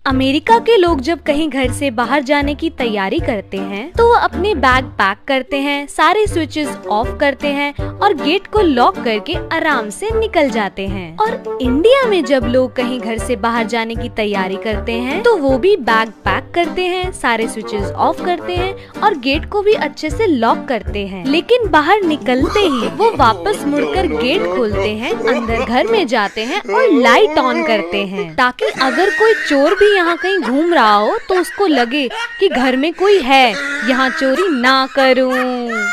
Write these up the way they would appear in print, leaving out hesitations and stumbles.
America के लोग जब कहीं घर से बाहर जाने की तैयारी करते हैं तो वो अपने बैग पैक करते हैं, सारे स्विचेस ऑफ करते हैं और गेट को लॉक करके आराम से निकल जाते हैं। और इंडिया में जब लोग कहीं घर से बाहर जाने की तैयारी करते हैं तो वो भी बैग पैक करते हैं, सारे स्विचेस ऑफ करते हैं और गेट को भी अच्छे से लॉक करते हैं। लेकिन बाहर निकलते ही वो वापस मुड़कर गेट खोलते हैं, अंदर घर में जाते हैं और लाइट ऑन करते हैं ताकि अगर कोई चोर भी यहाँ कहीं घूम रहा हो तो उसको लगे कि घर में कोई है, यहाँ चोरी ना करूं।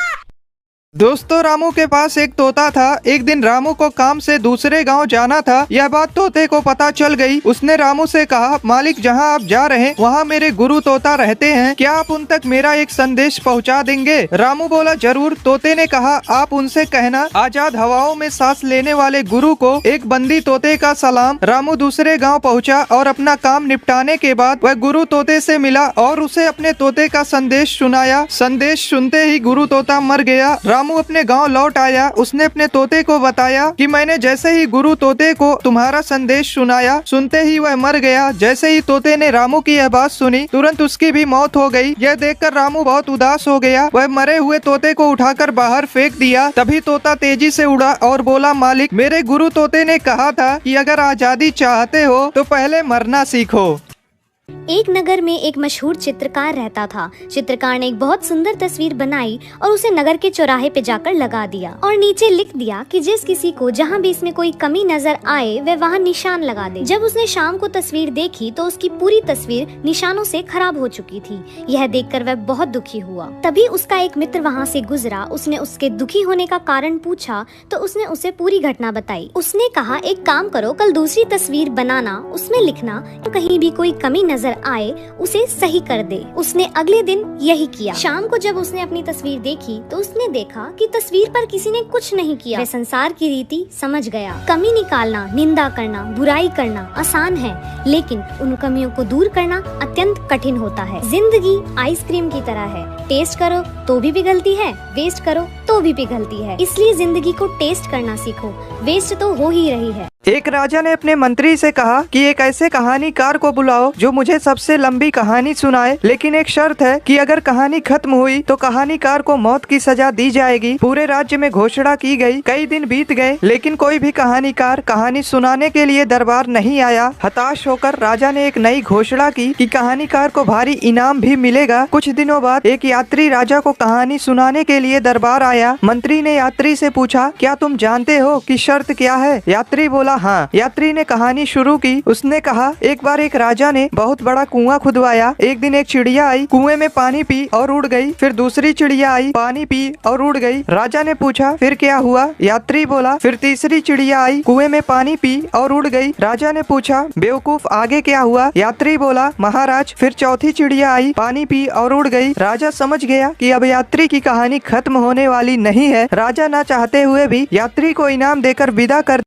दोस्तों, रामू के पास एक तोता था। एक दिन रामू को काम से दूसरे गांव जाना था। यह बात तोते को पता चल गई। उसने रामू से कहा, मालिक, जहां आप जा रहे हैं वहां मेरे गुरु तोता रहते हैं, क्या आप उन तक मेरा एक संदेश पहुंचा देंगे? रामू बोला, जरूर। तोते ने कहा, आप उनसे कहना, आजाद हवाओं में सांस लेने वाले गुरु को एक बंदी तोते का सलाम। रामू दूसरे गाँव पहुँचा और अपना काम निपटाने के बाद वह गुरु तोते से मिला और उसे अपने तोते का संदेश सुनाया। संदेश सुनते ही गुरु तोता मर गया। रामू अपने गांव लौट आया। उसने अपने तोते को बताया कि मैंने जैसे ही गुरु तोते को तुम्हारा संदेश सुनाया, सुनते ही वह मर गया। जैसे ही तोते ने रामू की यह बात सुनी, तुरंत उसकी भी मौत हो गई। यह देखकर रामू बहुत उदास हो गया। वह मरे हुए तोते को उठाकर बाहर फेंक दिया। तभी तोता तेजी से उड़ा और बोला, मालिक, मेरे गुरु तोते ने कहा था कि अगर आजादी चाहते हो तो पहले मरना सीखो। एक नगर में एक मशहूर चित्रकार रहता था। चित्रकार ने एक बहुत सुंदर तस्वीर बनाई और उसे नगर के चौराहे पे जाकर लगा दिया और नीचे लिख दिया कि जिस किसी को जहाँ भी इसमें कोई कमी नजर आए वह वहाँ निशान लगा दे। जब उसने शाम को तस्वीर देखी तो उसकी पूरी तस्वीर निशानों से खराब हो चुकी थी। यह देखकर वह बहुत दुखी हुआ। तभी उसका एक मित्र वहाँ से गुजरा। उसने उसके दुखी होने का कारण पूछा तो उसने उसे पूरी घटना बताई। उसने कहा, एक काम करो, कल दूसरी तस्वीर बनाना, उसमें लिखना कहीं भी कोई कमी नजर आए उसे सही कर दे। उसने अगले दिन यही किया। शाम को जब उसने अपनी तस्वीर देखी तो उसने देखा कि तस्वीर पर किसी ने कुछ नहीं किया। वह संसार की रीति समझ गया। कमी निकालना, निंदा करना, बुराई करना आसान है, लेकिन उन कमियों को दूर करना अत्यंत कठिन होता है। जिंदगी आइसक्रीम की तरह है, टेस्ट करो तो भी पिघलती है, वेस्ट करो तो भी पिघलती है। इसलिए जिंदगी को टेस्ट करना सीखो, वेस्ट तो हो ही रही है। एक राजा ने अपने मंत्री से कहा कि एक ऐसे कहानीकार को बुलाओ जो मुझे सबसे लंबी कहानी सुनाए, लेकिन एक शर्त है कि अगर कहानी खत्म हुई तो कहानीकार को मौत की सजा दी जाएगी। पूरे राज्य में घोषणा की गई। कई दिन बीत गए लेकिन कोई भी कहानीकार कहानी सुनाने के लिए दरबार नहीं आया। हताश होकर राजा ने एक नई घोषणा की कि कहानीकार को भारी इनाम भी मिलेगा। कुछ दिनों बाद एक यात्री राजा को कहानी सुनाने के लिए दरबार आया। मंत्री ने यात्री से पूछा, क्या तुम जानते हो कि शर्त क्या है? यात्री बोला, हाँ। यात्री ने कहानी शुरू की। उसने कहा, एक बार एक राजा ने बहुत बड़ा कुआं खुदवाया। एक दिन एक चिड़िया आई, कुएं में पानी पी और उड़ गई। फिर दूसरी चिड़िया आई, पानी पी और उड़ गई। राजा ने पूछा, फिर क्या हुआ? यात्री बोला, फिर तीसरी चिड़िया आई, कुएं में पानी पी और उड़ गई। राजा ने पूछा, बेवकूफ, आगे क्या हुआ? यात्री बोला, महाराज, फिर चौथी चिड़िया आई, पानी पी और उड़ गई। राजा समझ गया कि अब यात्री की कहानी खत्म होने वाली नहीं है। राजा न चाहते हुए भी यात्री को इनाम देकर विदा कर